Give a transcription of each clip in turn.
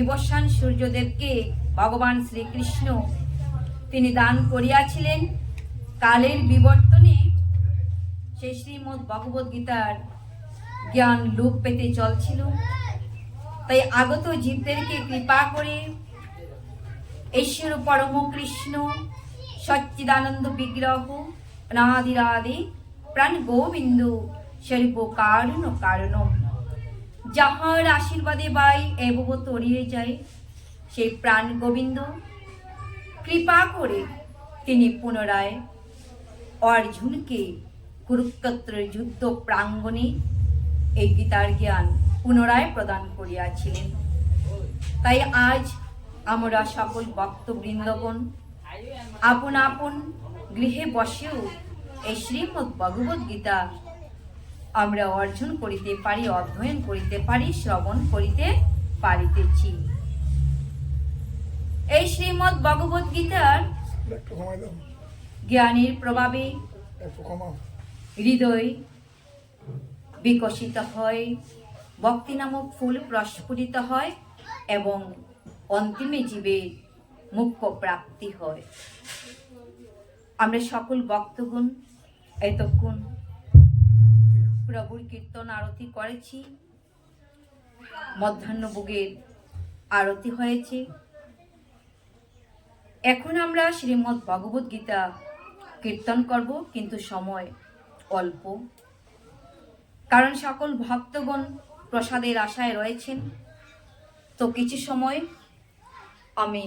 বিবস্বান সূর্যদেবকে ভগবান শ্রীকৃষ্ণ তিনি দান করিয়াছিলেন। কালের বিবর্তনে সেই শ্রীমদ্ ভগবদ গীতার জ্ঞান লোপ পেতে চলছিল। তাই আগত জীবদেরকে কৃপা করে ঈশ্বর পরম কৃষ্ণ সচ্চিদানন্দ বিগ্রহ অনাদিরাদি প্রাণ গোবিন্দ সর্ব কারণ কারণম, যাহার আশীর্বাদে বাই এবব তরিয়ে যায়, সেই প্রাণ গোবিন্দ কৃপা করে তিনি পুনরায় অর্জুনকে কুরুক্ষেত্রের যুদ্ধ প্রাঙ্গণে এই গীতার জ্ঞান পুনরায় প্রদান করিয়াছিলেন। তাই আজ আমরা সকল ভক্তবৃন্দগণ আপন আপন গৃহে বসেও এই শ্রীমদ্ ভগবদ গীতা আমরা অর্জন করিতে পারি, অধ্যয়ন করিতে পারি, শ্রবণ করিতে পারিতেছি। এই শ্রীমদ্ ভগবদ গীতার জ্ঞানের প্রভাবে হৃদয় বিকশিত হয়, ভক্তি নামক ফুল প্রস্ফুটিত হয় এবং অন্তিমে জীবের মুখ্য প্রাপ্তি হয়। আমরা সকল ভক্তগণ এতক্ষণ প্রভুর কীর্তন আরতি করেছি, মধ্যাহ্নভোগের আরতি হয়েছে। এখন আমরা শ্রীমদ্ ভগবদ গীতা কীর্তন করব, কিন্তু সময় অল্প, কারণ সকল ভক্তগণ প্রসাদের আশায় রয়েছেন। তো কিছু সময় আমি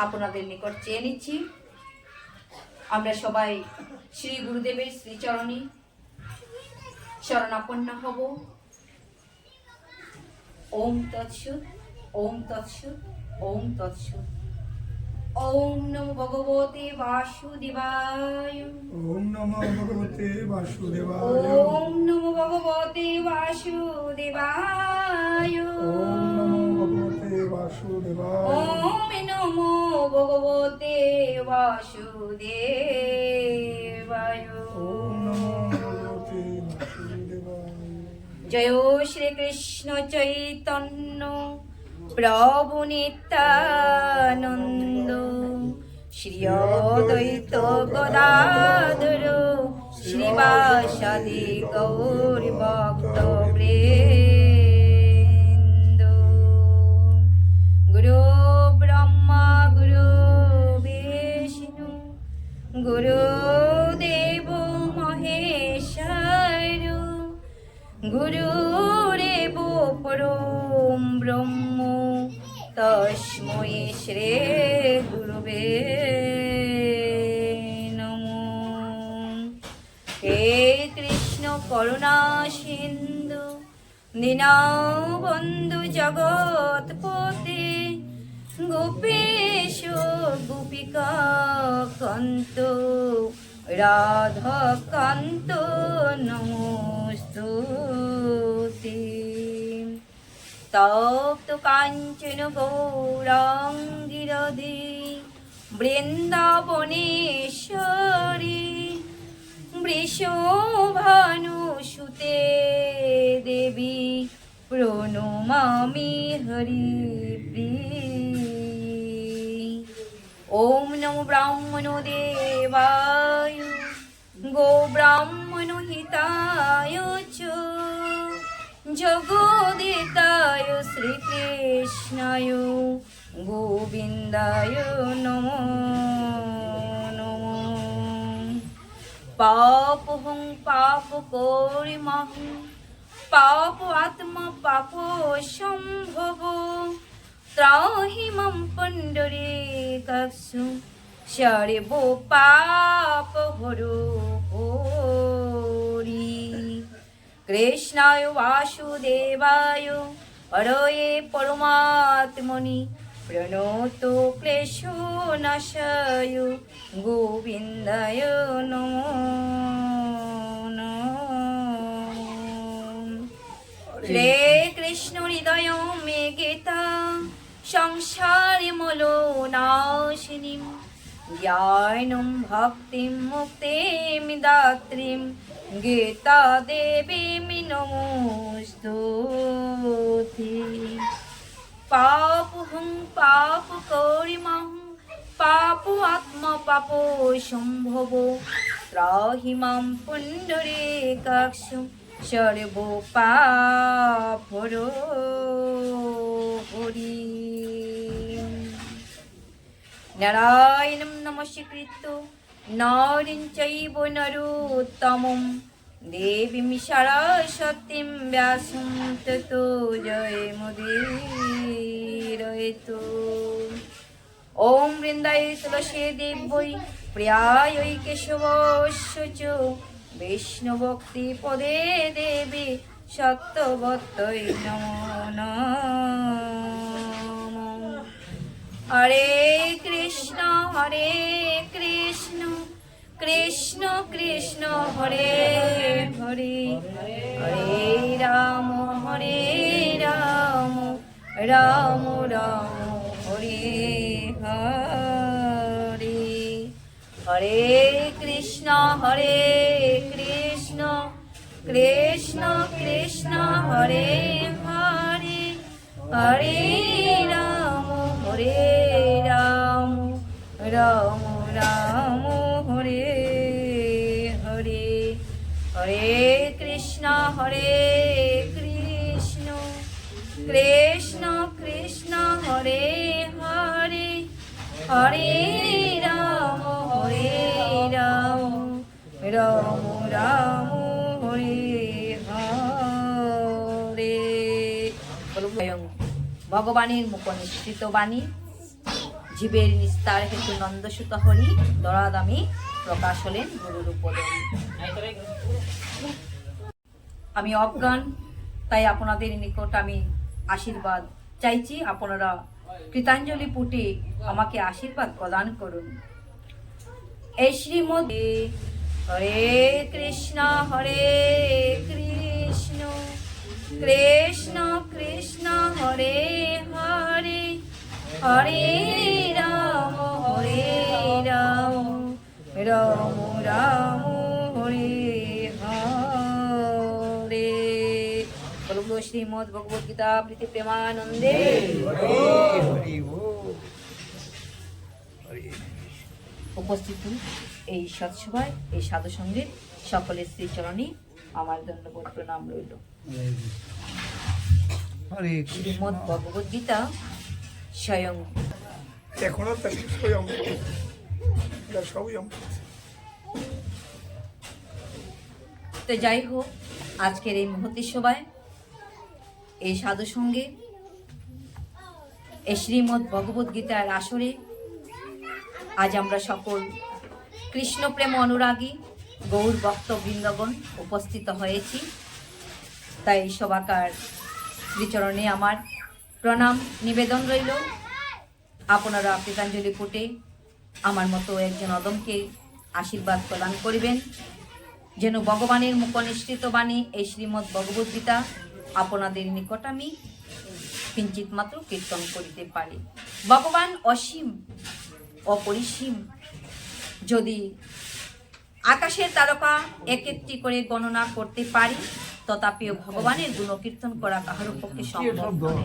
আপনাদের নিকট চেয়ে নিচ্ছি। আমরা সবাই শ্রী গুরুদেবের শ্রীচরণে শরণাপন্ন হব। ওম তৎসৎ, ওম তৎসৎ, ওম তৎসৎ। ওম নমো ভগবতে বাসুদেবায়। ওম নমো ভগবতে বাসুদেবায়। ওম নমো ভগবতে বাসুদেবায়। ওম নমো ভগবতে বাসুদেবায়। ওম নমো ভগবতে বাসুদেবায়। ওম নমো ভগবতে বাসুদেবায়। জয় শ্রীকৃষ্ণ চৈতন্য প্রভু নিত্যানন্দ, শ্রী অদ্বৈত গদাধর শ্রীবাসাদি গৌর ভক্ত বৃন্দ। গুরু ব্রহ্মা গুরু বিষ্ণু গুরুদেব মহেশ্বর, গুরুরেব পরম ব্রহ্ম তস্मै শ্রী গুরুবে নমঃ। হে কৃষ্ণ করুণা সিন্ধু দীনবন্ধু জগৎপতে, গোপীশ গোপিকা কান্ত রাধা কান্ত নমস্তুতে। তপ্ত কাঞ্চন গৌরাঙ্গী রাধে বৃন্দাবনেশ্বরী, বৃষভানুসুতে দেবী প্রণমামি হরিপ্রিয়ে। ওম নমো ব্রাহ্মণো দেবায় গো ব্রাহ্মণ হিতায় চ জগদিতায় শ্রীকৃষ্ণায় গোবিন্দায় নমো নমঃ। পাপহং পাপ করিমহং পাপ আত্মা পাপ সম্ভব, ত্রাহি মাম পুণ্ডরীকাক্ষু সর্ব পাপ হরো হরি। কৃষ্ণায় বাসুদেবায় হরয়ে পরমাত্মনি প্রণতো ক্লেশনাশায় গোবিন্দায় নমো নমঃ। শ্রী কৃষ্ণ হৃদয় মে গীতা সংসারে মূলো নাশিনী, জ্ঞানম ভক্তিম মুক্তিম দাত্রীম গীতা দেবী নমস্তুতে। পাপহং পাপ করিমহং পাপ আত্মা পাপ সম্ভব ত্রাহি মাম পুণ্ডরীকাক্ষং সর্ব পাপহরো হরি। নারায়ণং নমস্কৃত্য নারীং চৈব নরোত্তমং দেবীং সরস্বতীং ব্যাসং ততো জয়মুদীরয়তু। ওম বৃন্দায় তুলসী দেব্যৈ প্রিয়াयै কেশবস্য চ বিষ্ণুভক্তি পদে দেবী সত্যবত্যৈ নমো নমঃ। হরে কৃষ্ণ কৃষ্ণ কৃষ্ণ হরে হরে, হরে রাম রাম রাম হরে হরে। হরে কৃষ্ণ কৃষ্ণ কৃষ্ণ হরে হরে, হরে রাম রাম রাম হরে হরে। হরে কৃষ্ণ কৃষ্ণ কৃষ্ণ হরে হরে, হরে রাম রাম রাম হরে হরে। স্বয়ং ভগবানের মুখনিসৃত বাণী জীবের নিস্তার হেতু নন্দসুত হরি দরাদামে প্রকাশ হলেন গুরুর উপদেশ। আমি অজ্ঞান, তাই আপনাদের নিকট আমি আশীর্বাদ চাইছি। আপনারা কৃতাঞ্জলি পুটে আমাকে আশীর্বাদ প্রদান করুন। এই শ্রীমদ হরে কৃষ্ণ কৃষ্ণ কৃষ্ণ হরে হরে, হরে রাম রাম রাম হরে হরে। বলবো শ্রীমদ ভগবদ গীতা প্রীতি প্রেমানন্দে। উপস্থিত এই সৎসভায় এই সাধু সঙ্গের সকলের শ্রীচরণে আমার দণ্ডবোধ প্রণাম রইল। শ্রীমদ ভগবদ গীতা স্বয়ং এখনো তাকে স্বয়ং স্বয়ং। তো যাই হোক, আজকের এই মহতী সভায় এই সাধু সঙ্গে এই শ্রীমদ ভগবদ গীতার আসরে আজ আমরা সকল কৃষ্ণ প্রেম অনুরাগী গৌর ভক্তবৃন্দগণ উপস্থিত হয়েছি। তাই সবাকার শ্রীচরণে আমার প্রণাম নিবেদন রইল। আপনারা কৃতাঞ্জলি পুটে আমার মতো একজন অদমকে আশীর্বাদ প্রদান করিবেন, যেন ভগবানের মুখনিসৃত বাণী এই শ্রীমদ ভগবদ গীতা আপনাদের নিকট আমি কিঞ্চিত মাত্র কীর্তন করিতে পারি। ভগবান অসীম অপরিসীম। যদি আকাশের তারকা এক একটি করে গণনা করতে পারি, তথাপিও ভগবানের গুণকীর্তন করা কাহার পক্ষে সম্ভব নয়।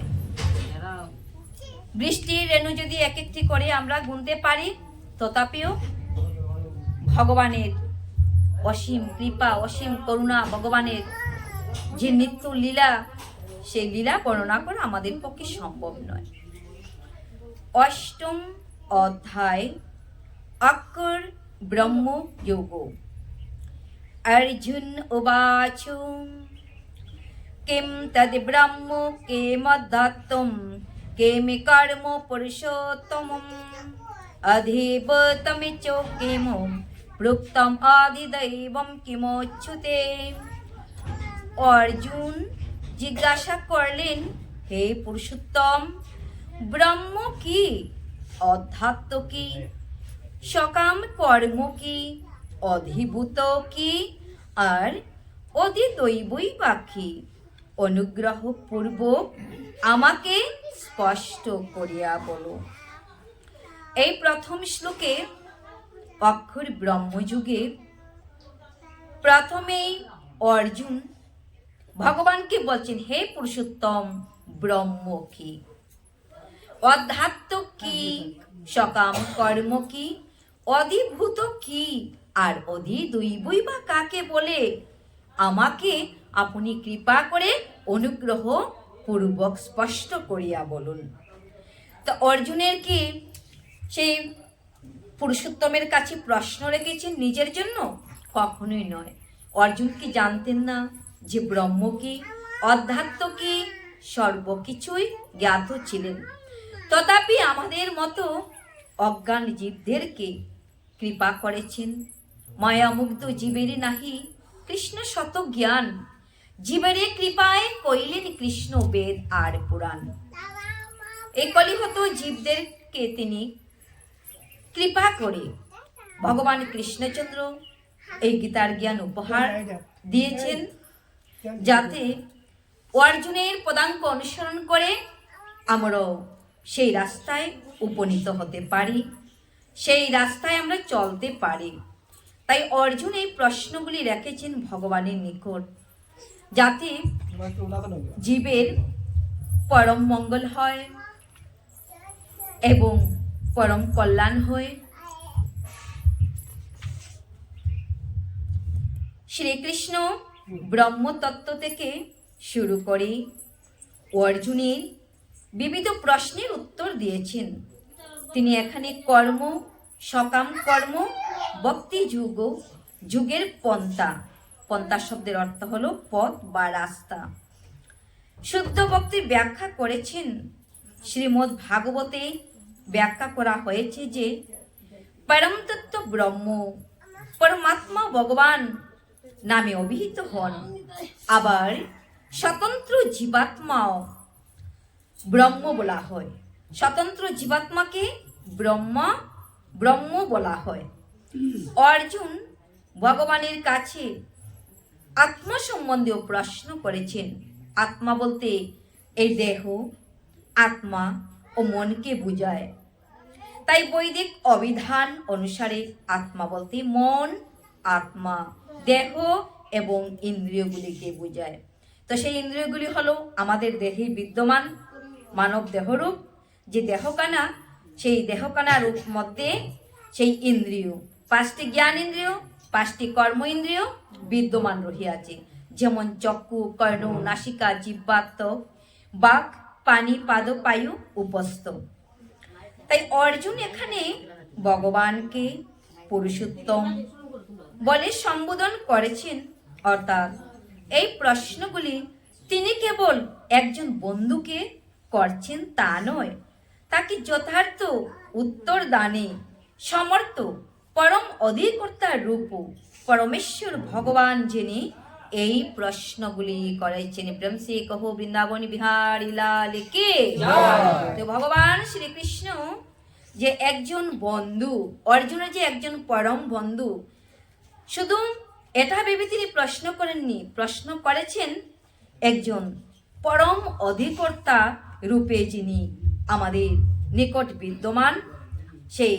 বৃষ্টির রেণু যদি এক একটি করে আমরা গুনতে পারি, তথাপিও ভগবানের অসীম কৃপা অসীম করুণা, ভগবানের যে নিত্য লীলা, সেই লীলা বর্ণনা করা আমাদের পক্ষে সম্ভব নয়। অষ্টম অধ্যায় অক্ষর ব্রহ্ম যোগ। অর্জুন উবাচ কিম তদ ব্রহ্ম কেমধ্যাত্মম কেমি কর্ম পুরুষোত্তমম অধিবতমে চ কেম প্রুক্তম আদিদৈবম কিমোচ্যুতে। অর্জুন জিজ্ঞাসা করলেন, হে পুরুষোত্তম, ব্রহ্ম কি, অধ্যাত্ম কি, সকাম কর্ম কি, অধিভূত কি, আর অধিদৈবই বা কি? অনুগ্রহ পূর্বক আমাকে স্পষ্ট করিয়া বলো। এই প্রথম শ্লোকে অক্ষর ব্রহ্মযুগে প্রথমেই অর্জুন ভগবানকে বলছেন, হে পুরুষোত্তম, ব্রহ্ম কি? অধ্যাত্ম কি, সকাম কর্ম কি, অধিভূত কি, আর অধিদৈবই বা কাকে বলে? আমাকে আপনি কৃপা করে অনুগ্রহ পূর্বক স্পষ্ট করিয়া বলুন। তো অর্জুনের কি সেই পুরুষোত্তমের কাছে প্রশ্ন রেখেছেন নিজের জন্য? কখনোই নয়। অর্জুন কি জানতেন না যে ব্রহ্ম কি, অধ্যাত্ম কি, সর্বকিছুই জ্ঞাত ছিলেন। তথাপি আমাদের মতো অজ্ঞান জীবদেরকে কৃপা করেছেন। মায়ামুগ্ধ জীবের নাহি কৃষ্ণ শত জ্ঞান, জীবের কৃপায় কইলেন কৃষ্ণ বেদ আর পুরাণ। এই কলিহত জীবদেরকে তিনি কৃপা করে ভগবান কৃষ্ণচন্দ্র এই গীতার জ্ঞান উপহার দিয়েছেন, যাতে অর্জুনের পদাঙ্ক অনুসরণ করে আমরাও সেই রাস্তায় উপনীত হতে পারি, সেই রাস্তায় আমরা চলতে পারি। তাই অর্জুন এই প্রশ্নগুলি রেখেছেন ভগবানের নিকট, যাতে জীবের পরম মঙ্গল হয় এবং পরম কল্যাণ হয়। শ্রীকৃষ্ণ ব্রহ্মতত্ত্ব থেকে শুরু করে অর্জুনের বিবিধ প্রশ্নের উত্তর দিয়েছেন। তিনি এখানে কর্ম, সকাম কর্ম, ভক্তি যুগ, যুগের পন্থা, পন্থা শব্দের অর্থ হলো পথ বা রাস্তা, শুদ্ধ ভক্তির ব্যাখ্যা করেছেন। শ্রীমদ্ ভাগবতে ব্যাখ্যা করা হয়েছে যে পরম তত্ত্ব ব্রহ্ম, পরমাত্মা ভগবান নামে অভিহিত হন। আবার স্বতন্ত্র জীবাত্মাও ব্রহ্ম বলা হয়। স্বতন্ত্র জীবাত্মাকে ব্রহ্ম বলা হয়। অর্জুন ভগবানের কাছে আত্মা সম্বন্ধেও প্রশ্ন করেছেন। আত্মা বলতে এই দেহ, আত্মা ও মনকে বোঝায়। তাই বৈদিক অভিধান অনুসারে আত্মা বলতে মন, আত্মা, দেহ এবং ইন্দ্রিয়গুলিকে বোঝায়। তো সেই ইন্দ্রিয়গুলি হলো আমাদের দেহে বিদ্যমান মানব দেহরূপ যে দেহকানা, সেই দেহকানা রূপ মধ্যে সেই ইন্দ্রিয়, 5টি জ্ঞান ইন্দ্রিয়, 5টি কর্ম ইন্দ্রিয় বিদ্যমান রহিয়াছে, যেমন চক্ষু, কর্ণ, নাসিকা, জিহ্বা, ত্বক, বাক, পানি, পাদ, পায়ু, উপস্থ। তাই অর্জুন এখানে ভগবানকে পুরুষোত্তম বলে সম্বোধন করেছেন। অর্থাৎ এই প্রশ্নগুলি তিনি কেবল একজন বন্ধুকে করছেন তা নয়, তাকে যথার্থ উত্তর দানে সমর্থ পরম অধিকর্তার রূপ পরমেশ্বর ভগবান যিনি এই প্রশ্নগুলি করেছেন। প্রেম সে কহো বৃন্দাবন বিহারী লাল কে জয়। তো ভগবান শ্রীকৃষ্ণ যে একজন বন্ধু, অর্জুনের যে একজন পরম বন্ধু, শুধু এটা ভেবে তিনি প্রশ্ন করেননি, প্রশ্ন করেছেন একজন পরম অধিকর্তা রূপে যিনি আমাদের নিকট বিদ্যমান, সেই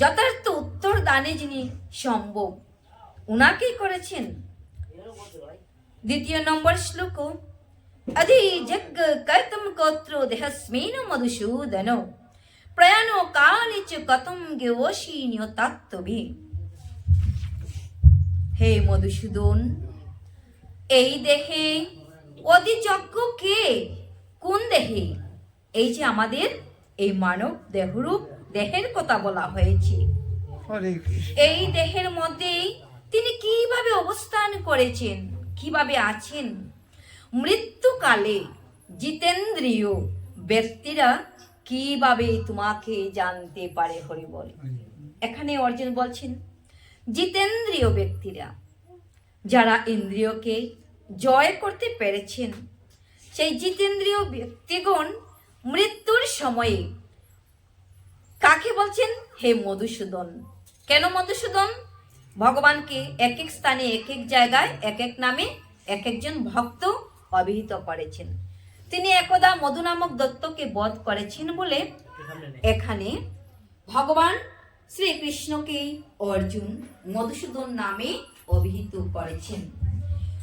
যথার্থ উত্তর দানে যিনি সম্ভব, উনাকেই করেছেন। 2 নম্বর শ্লোক, অধি যজ্ঞ কর্তম গোত্র দেহস্মেন মধুসূদন প্রয়াণো কালে চ কতম গেওশীন্য তত্ত্বভি। হে মধুসূদন, এই দেহে অধিযজ্ঞ কে? কোন দেহে? এই যে আমাদের এই মানব দেহরূপ দেহের কথা বলা হয়েছে, এই দেহের মধ্যেই তিনি কিভাবে অবস্থান করেছেন, কিভাবে আছেন? মৃত্যুকালে জিতেন্দ্রিয় ব্যক্তিরা কিভাবে তোমাকে জানতে পারে? হরি বল। এখানে অর্জুন বলছেন জিতেন্দ্রিয় ব্যক্তিরা, যারা ইন্দ্রিয়কে জয় করতে পেরেছেন, সেই জিতেন্দ্রিয় ব্যক্তিগণ মৃত্যুর সময়ে কাকে বলছেন? হে মধুসূদন। কেন মধুসূদন? ভগবানকে এক এক স্থানে, এক এক জায়গায়, এক এক নামে এক একজন ভক্ত অভিহিত করেছেন। তিনি একদা মধু নামক দত্তকে বধ করেছেন বলে এখানে ভগবান শ্রীকৃষ্ণকে অর্জুন মধুসূদন নামে অভিহিত করেছেন।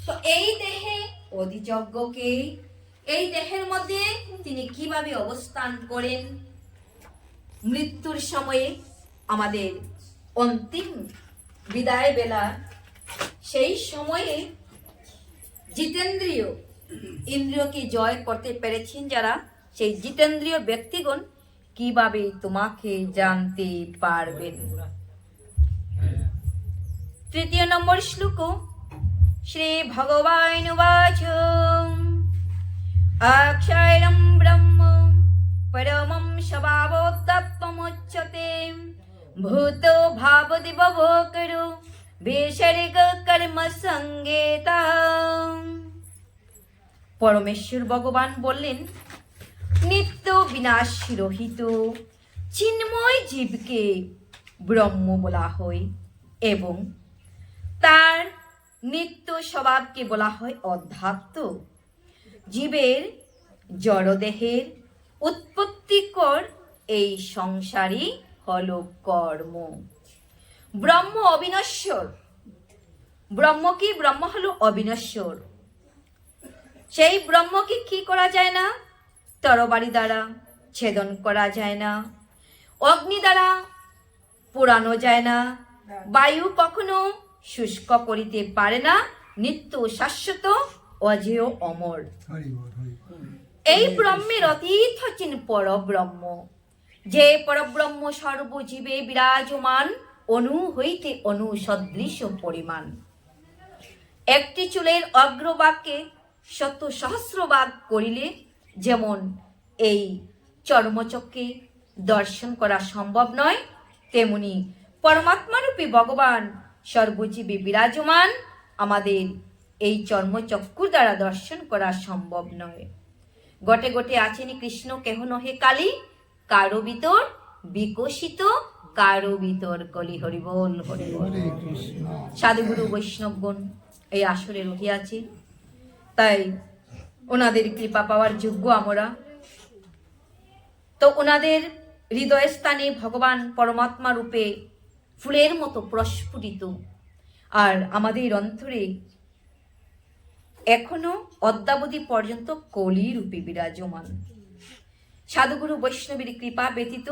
তো এই দেহে অধিযজ্ঞকে, এই দেহের মধ্যে তিনি কিভাবে অবস্থান করেন, মৃত্যুর সময়ে আমাদের অন্তিম বিদায় বেলা সেই সময়ে জিতেন্দ্রীয় ইন্দ্রিয়কে জয় করতে পেরেছেন যারা, সেই জিতেন্দ্রীয় ব্যক্তিগণ কিভাবে তোমাকে জানতে পারবেন। 3 নম্বর শ্লোক, শ্রী ভগবান উবাচ অক্ষরম ব্রহ্ম পরমং স্বভাবোত্তমোচ্যতে ভূত ভাবদিবভোকরো বিসর্গ কর্ম সঙ্গেতা। পরমেশ্বর ভগবান বললেন, নিত্য বিনাশ রহিত চিন্ময় জীবকে ব্রহ্ম বলা হয় এবং তার নিত্য স্বভাবকে বলা হয় অধ্যাত্ম। জীবের জড়দেহের উৎপত্তিকর এই সংসারই হল কর্ম। ব্রহ্ম অবিনশ্বর। ব্রহ্ম কি? ব্রহ্ম হলো অবিনশ্বর। সেই ব্রহ্মকে কি করা যায় না? তরবারি দ্বারা ছেদন করা যায় না, অগ্নি দ্বারা পোড়ানো যায় না, বায়ু কখনো শুষ্ক করিতে পারে না, নিত্য শাশ্বত অজেয় অমর। এই ব্রহ্মের অতীত হচ্ছেন পরব্রহ্ম। যে পরব্রহ্ম সর্বজীবে বিরাজমান, অণু হইতে অণু সদৃশ পরিমাণ। একটি চুলের অগ্রভাগকে 100 সহস্র ভাগ করিলে যেমন এই চর্মচক্ষে দর্শন করা সম্ভব নয়, তেমনি পরমাত্মারূপী ভগবান সর্বজীবে বিরাজমান, আমাদের এই চর্মচক্ষুর দ্বারা দর্শন করা সম্ভব নয়। গটে গটে আছেন কৃষ্ণ, কেহ নহে কালী, কারো ভিতর বিকশিত, কারো ভিতর কলি। হরি বল, হরি বল। সাধুগুরু বৈষ্ণবগণ এই আসরে রহিয়াছে, তাই ওনাদের কৃপা পাওয়ার যোগ্য আমরা। তো ওনাদের হৃদয় স্থানে ভগবান পরমাত্মা রূপে ফুলের মতো প্রস্ফুটিত, আর আমাদের অন্তরে এখনো অদ্যাবধি পর্যন্ত কলি রূপে বিরাজমান। সাধুগুরু বৈষ্ণবের কৃপা ব্যতীত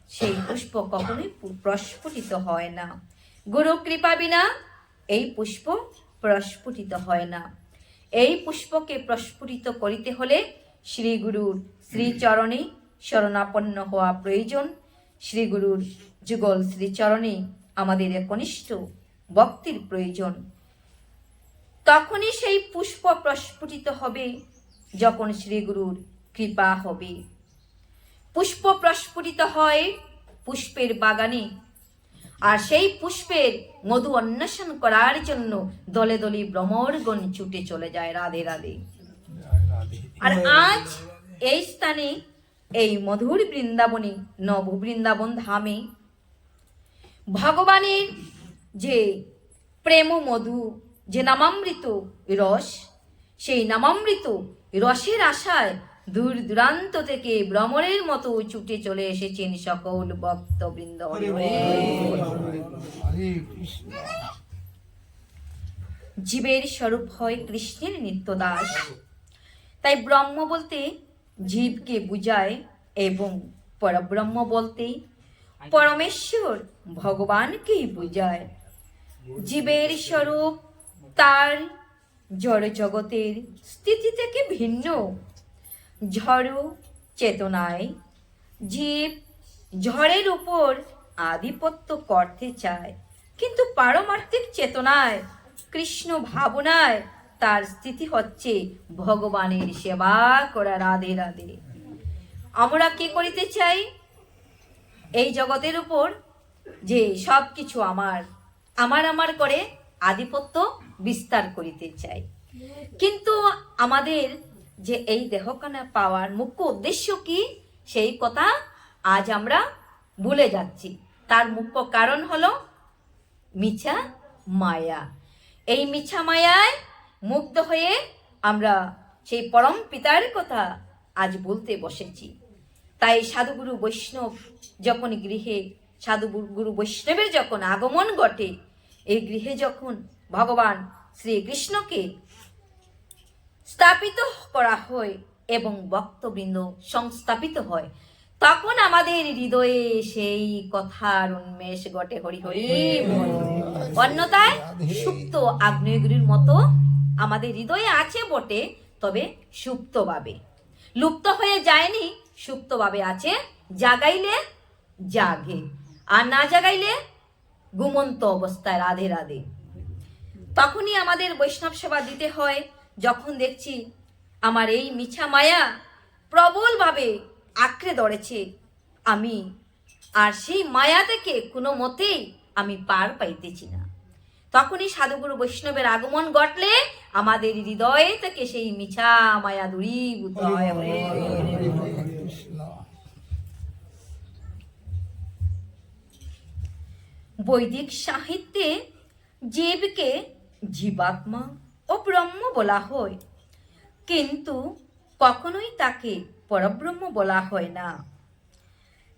সেই পুষ্প কখনোই প্রস্ফুটিত হয় না। গুরু কৃপা বিনা এই পুষ্প প্রস্ফুটিত হয় না। এই পুষ্পকে প্রস্ফুটিত করিতে হলে শ্রী গুরুর শ্রীচরণে শরণাপন্ন হওয়া প্রয়োজন। শ্রী গুরুর যুগল শ্রীচরণে আমাদের একনিষ্ঠ ভক্তির প্রয়োজন। তখনই সেই পুষ্প প্রস্ফুটিত হবে যখন শ্রী গুরুর কৃপা হবে। পুষ্প প্রস্ফুটিত হয় পুষ্পের বাগানে, আর সেই পুষ্পের মধু অন্বেষণ করার জন্য দলে দলে ভ্রমরগণ ছুটে চলে যায়। রাধে রাধে। আর আজ এই স্থানে, এই মধুর বৃন্দাবনে, নব বৃন্দাবন ধামে ভগবানের যে প্রেম মধু, যে নামামৃত রস, সেই নামামৃত রসের আশায় দূর দূরান্ত থেকে ভ্রমরের মতো ছুটে চলে এসেছেন সকল ভক্তবৃন্দ। জীবের স্বরূপ হয় কৃষ্ণের নিত্যদাস। তাই ব্রহ্ম বলতে জীবকে বুঝায় এবং পরব্রহ্ম বলতে পরমেশ্বর ভগবানকেই বুঝায়। জীবের স্বরূপ তার জড় জগতের স্থিতি থেকে ভিন্ন। ঝড় চেতনায় জীব ঝড়ের উপর আধিপত্য করতে চায়, কিন্তু পারমার্থিক চেতনায়, কৃষ্ণ ভাবনায় তার স্থিতি হচ্ছে ভগবানের সেবা করা। রাধে রাধে। আমরা কি করিতে চাই? এই জগতের উপর যে সব কিছু আমার আমার আমার করে আধিপত্য বিস্তার করিতে চাই, কিন্তু আমাদের যে এই দেহখানা পাওয়ার মুখ্য উদ্দেশ্য কি, সেই কথা আজ আমরা ভুলে যাচ্ছি। তার মুখ্য কারণ হলো মিছা মায়া। এই মিছা মায়ায় মুগ্ধ হয়ে আমরা সেই পরম পিতার কথা আজ বলতে বসেছি। তাই সাধুগুরু বৈষ্ণব যখন গৃহে, সাধুগুরু বৈষ্ণবের যখন আগমন ঘটে, এই গৃহে যখন ভগবান শ্রীকৃষ্ণকে স্থাপিত করা হয় এবং ভক্তবৃন্দ সংস্থাপিত হয়, তখন আমাদের হৃদয়ে সেই কথার উন্মেষ ঘটে। হরি হরি বল। অন্যথায় সুপ্ত আগ্নেয়গিরির মতো আমাদের হৃদয়ে আছে বটে, তবে সুপ্তভাবে, লুপ্ত হয়ে যায়নি, সুপ্তভাবে আছে। জাগাইলে জাগে, আর না জাগাইলে ঘুমন্ত অবস্থায় রাধে রাধে। তখনই আমাদের বৈষ্ণব সেবা দিতে হয়, যখন দেখছি আমার এই মিছা মায়া প্রবলভাবে আঁকড়ে ধরেছে, আমি আর সেই মায়া থেকে কোনো মতেই আমি পার পাইতেছি না। তখনই সাধুগুরু বৈষ্ণবের আগমন ঘটলে আমাদের হৃদয় থেকে সেই মিছা মায়া দূরীভূত হয়। বৈদিক সাহিত্যে জীবকে জীবাত্মা ও ব্রহ্ম বলা হয়, কিন্তু কখনোই তাকে পরব্রহ্ম বলা হয় না।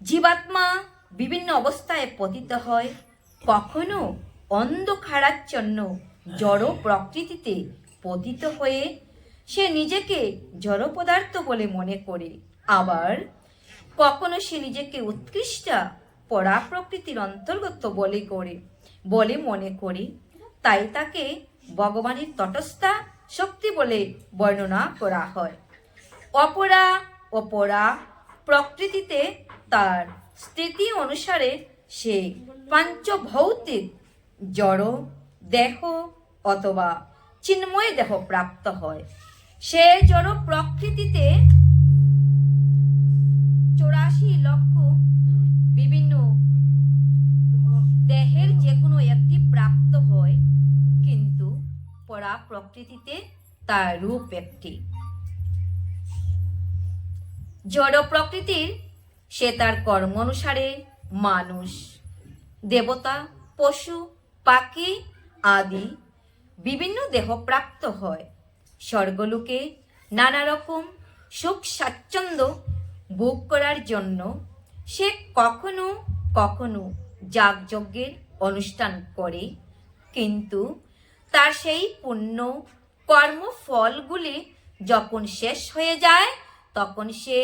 জীবাত্মা বিভিন্ন অবস্থায় পতিত হয়, কখনো অন্ধকারাচ্ছন্ন জড় প্রকৃতিতে পতিত হয়ে সে নিজেকে জড় পদার্থ বলে মনে করে, আবার কখনো সে নিজেকে উৎকৃষ্টা পরা প্রকৃতির অন্তর্গত বলে মনে করে। তাই তাকে ভগবানের তটস্থা শক্তি বলে বর্ণনা করা হয়। অপরা প্রকৃতিতে তার স্থিতি অনুসারে সে পাঞ্চভৌতিক জড় দেহ অথবা চিন্ময় দেহ প্রাপ্ত হয়। সে জড় প্রকৃতিতে 84 লক্ষ বিভিন্ন দেহের যে কোনো একটি প্রাপ্ত হয়, কিন্তু পরা প্রকৃতিতে তার রূপ একটি। জড় প্রকৃতির সে তার কর্ম অনুসারে মানুষ, দেবতা, পশু, পাখি আদি বিভিন্ন দেহ প্রাপ্ত হয়। স্বর্গলোকে নানা রকম সুখ স্বাচ্ছন্দ্য ভোগ করার জন্য সে কখনো কখনো যাগযজ্ঞের অনুষ্ঠান করে, কিন্তু তার সেই পুণ্য কর্মফলগুলি যখন শেষ হয়ে যায়, তখন সে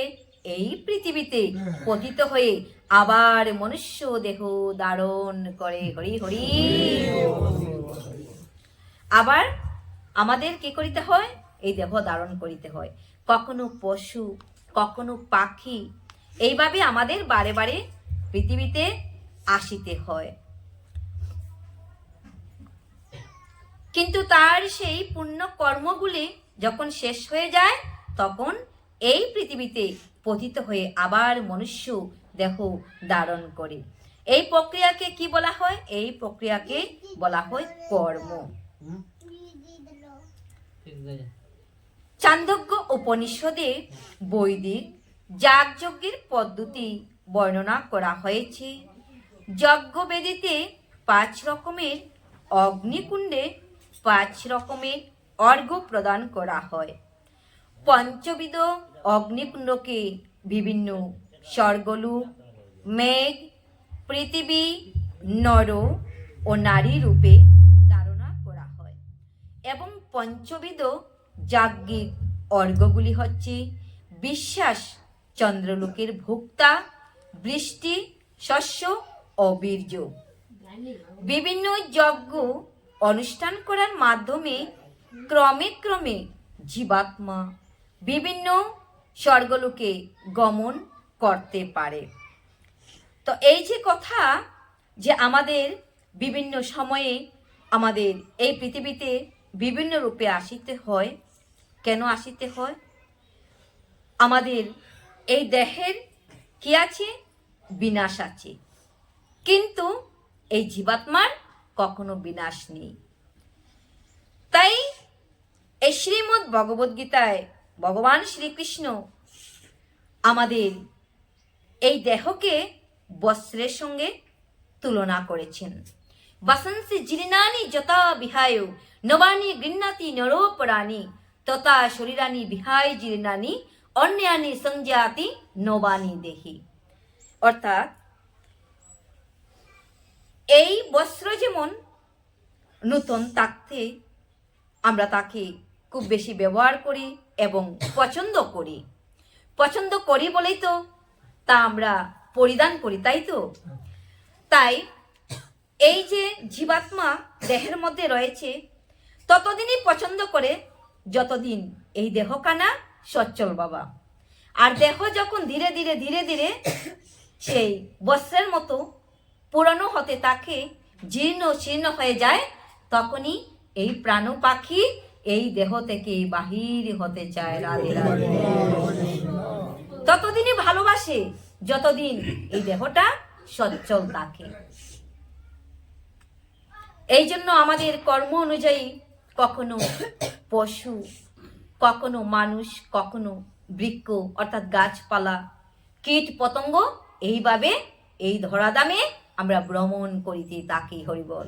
এই পৃথিবীতে পতিত হয়ে আবার মনুষ্য দেহ ধারণ করে। হরি হরি। আবার আমাদের কি করিতে হয়? এই দেহ ধারণ করিতে হয়। কখনো পশু, কখনো পাখি, এইভাবে আমাদের বারে বারে পৃথিবীতে আসিতে হয়। কিন্তু তার সেই পুণ্য কর্মগুলি যখন শেষ হয়ে যায়, তখন এই পৃথিবীতে পতিত হয়ে আবার মনুষ্য দেহ ধারণ করে। এই প্রক্রিয়াকে কি বলা হয়? এই প্রক্রিয়াকে বলা হয় কর্ম। চান্দোগ্য উপনিষদে বৈদিক যাগযজ্ঞের পদ্ধতি বর্ণনা করা হয়েছে। যজ্ঞবেদীতে 5 রকমের অগ্নিকুণ্ডে 5 রকমের অর্ঘ্য প্রদান করা হয়। পঞ্চবিধ অগ্নিকুণ্ডকে বিভিন্ন স্বর্গলোক, মেঘ, পৃথিবী, নর ও নারী রূপে ধারণা করা হয়। এবং পঞ্চবিধ যাজ্ঞিক অর্ঘ্যগুলি হচ্ছে বিশ্বাস চন্দ্রলোকের ভোক্তা, বৃষ্টি, শস্য ও বীর্য। বিভিন্ন যজ্ঞ অনুষ্ঠান করার মাধ্যমে ক্রমে ক্রমে জীবাত্মা বিভিন্ন স্বর্গলোকে গমন করতে পারে। তো এই যে কথা, যে আমাদের বিভিন্ন সময়ে আমাদের এই পৃথিবীতে বিভিন্ন রূপে আসিতে হয়, কেন আসিতে হয়? আমাদের এই দেহের কি আছে? বিনাশ আছে, কিন্তু এই জীবাত্মার কখনো বিনাশ নেই। তাই এই শ্রীমদ্ ভগবদ গীতায় ভগবান শ্রীকৃষ্ণ আমাদের এই দেহকে বস্ত্রের সঙ্গে তুলনা করেছেন। বাসন্সি জীর্ণানি যথা বিহায় নবানি গৃহ্ণাতি নরোপরাণি তথা শরীরানি বিহায় জীর্ণানি অন্যানি সংজাতি নবানি দেহি। অর্থাৎ এই বস্ত্র যেমন নূতন থাকতে আমরা তাকে খুব বেশি ব্যবহার করি এবং পছন্দ করি বলেই তো তা আমরা পরিধান করি, তাই তো? তাই এই যে জীবাত্মা দেহের মধ্যে রয়েছে ততদিনই পছন্দ করে যতদিন এই দেহখানা সচ্ছল বাবা। আর দেহ যখন ধীরে ধীরে সেই বস্ত্রের মতো পুরানো হতে থাকে, জীর্ণ শীর্ণ হয়ে যায়, তখনই এই প্রাণ পাখি এই দেহ থেকে বাহির হতে চায়। রাধে রাধে। ততদিনই ভালোবাসে যতদিন এই দেহটা সচ্ছল থাকে। এই জন্য আমাদের কর্ম অনুযায়ী কখনো পশু, কখনো মানুষ, কখনো বৃক্ষ অর্থাৎ গাছপালা, কীট পতঙ্গ, এইভাবে এই ধরাধামে আমরা ভ্রমণ করিতে থাকি। হরিবল।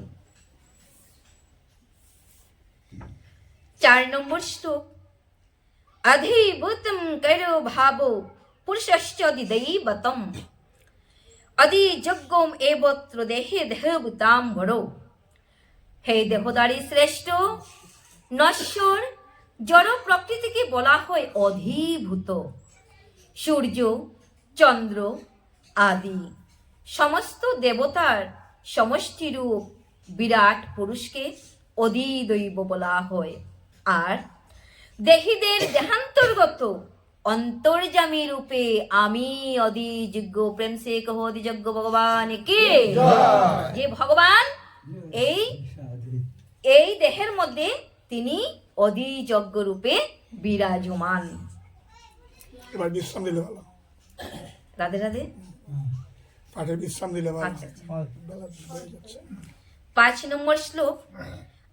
4 নম্বর শ্লোক। অধিভূতম করো ভাবো পুরুষশ্চ দৈবতম অধিযজ্ঞম এবত্র দেহে দেহভূতাম ভরো। হে দেহদারী শ্রেষ্ঠ, নশ্বর জড় প্রকৃতিকে বলা হয় অধিভূত। সূর্য, চন্দ্র আদি সমস্ত দেবতার সমষ্টিরূপ বিরাট পুরুষকে অধিদৈব বলা হয়। আর দেহীদের দেহান্তর্গত অন্তর্যামী রূপে আমি অধিযজ্ঞ। প্রেম সে কহ অধিযজ্ঞ ভগবান কে। যে ভগবান এই দেহের মধ্যে তিনি অধিযজ্ঞ রূপে বিরাজমান। এবার বিশ্রাম দিলে ভালো। রাধে রাধে। পাঠে বিশ্রাম দিলে ভালো। আচ্ছা, আচ্ছা। বেলা হয়ে যাচ্ছে। 5 নম্বর শ্লোক।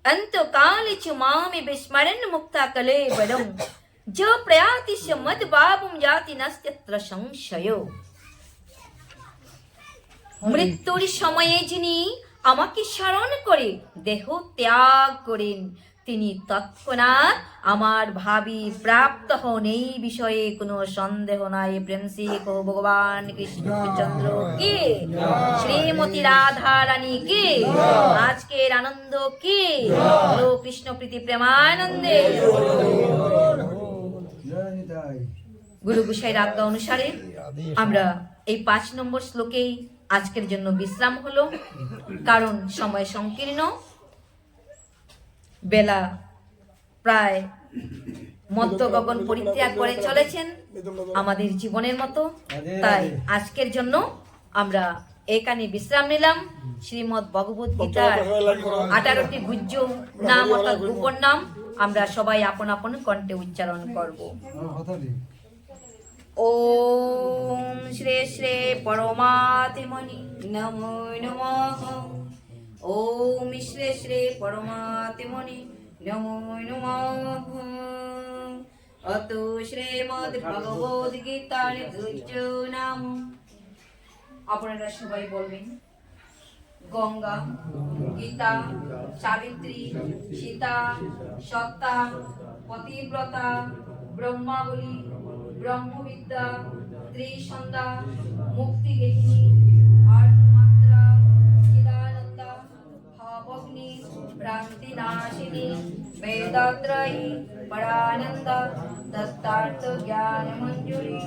অন্তকালে চ মামি বিস্মরণ মুক্তা কলেবরম য প্রয়াতি স মদ বাবুম জাতি নাস্ত্যত্র সংশয়। মৃত্যুর সময়ে যিনি আমাকে স্মরণ করে দেহ ত্যাগ করেন, তিনি তৎক্ষণাৎ আমার ভাবি প্রাপ্ত হন, এই বিষয়ে কোনো সন্দেহ নাই। প্রেম সে কহ ভগবান কৃষ্ণচন্দ্র কে। শ্রীমতী রাধা রানী কে। আজকের আনন্দ কে। হলো কৃষ্ণ প্রীতি প্রেমানন্দে। গুরু গোসাইয়ের আজ্ঞা অনুসারে আমরা এই 5 নম্বর শ্লোকেই আজকের জন্য বিশ্রাম হলো, কারণ সময় সংকীর্ণ, বেলা প্রায় মধ্য গগন পরিত্যাগ করে চলেছেন আমাদের জীবনের মতো। তাই আজকের জন্য আমরা এখানে বিশ্রাম নিলাম। শ্রীমদ ভগবত গীতার 18টি গুহ্য নাম অর্থাৎ গোপন নাম আমরা সবাই আপন আপন কণ্ঠে উচ্চারণ করব। ওম শ্রী শ্রী পরমাত্মনি নমো নমঃ। ওম শ্রী শ্রী পরমাত্মনি নমো নমঃ। অত শ্রীমদ ভগবদ গীতার গুহ্য নাম। আপনারা সবাই বলবেন। গঙ্গা, গীতা, সাবিত্রী, সীতা, সত্তা, পতিব্রতা, ব্রহ্মাবলী, ব্রহ্মবিদ্যা, ত্রিসন্ধ্যা, মুক্তিগেহিনী, আর্তমাত্রা, চিদানন্দা, ভাবগ্নি, ভ্রান্তিনাশিনী, বেদাত্রয়ী, পরানন্দা, দত্তার্থ জ্ঞান মঞ্জুরি।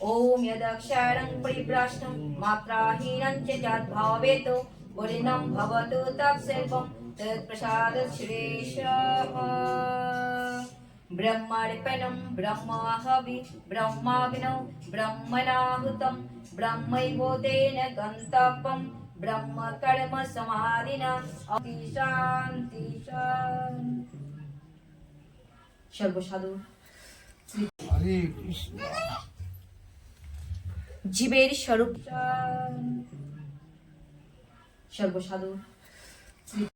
ओम यदक्षरं परिभ्रष्टं मात्राहीनं च यद्भावेत् पूर्णं भवतु तत्सर्वं तत्प्रसादश्रेष्ठः। ब्रह्मार्पणं ब्रह्माहवि ब्रह्माग्नौ ब्रह्मणाहुतं ब्रह्मैवोतेन गन्तव्यं ब्रह्म कर्म समाधिना शान्ति शान्ति। सर्वसाधु হরে কৃষ্ণ। জীবের স্বরূপ সর্বসাধু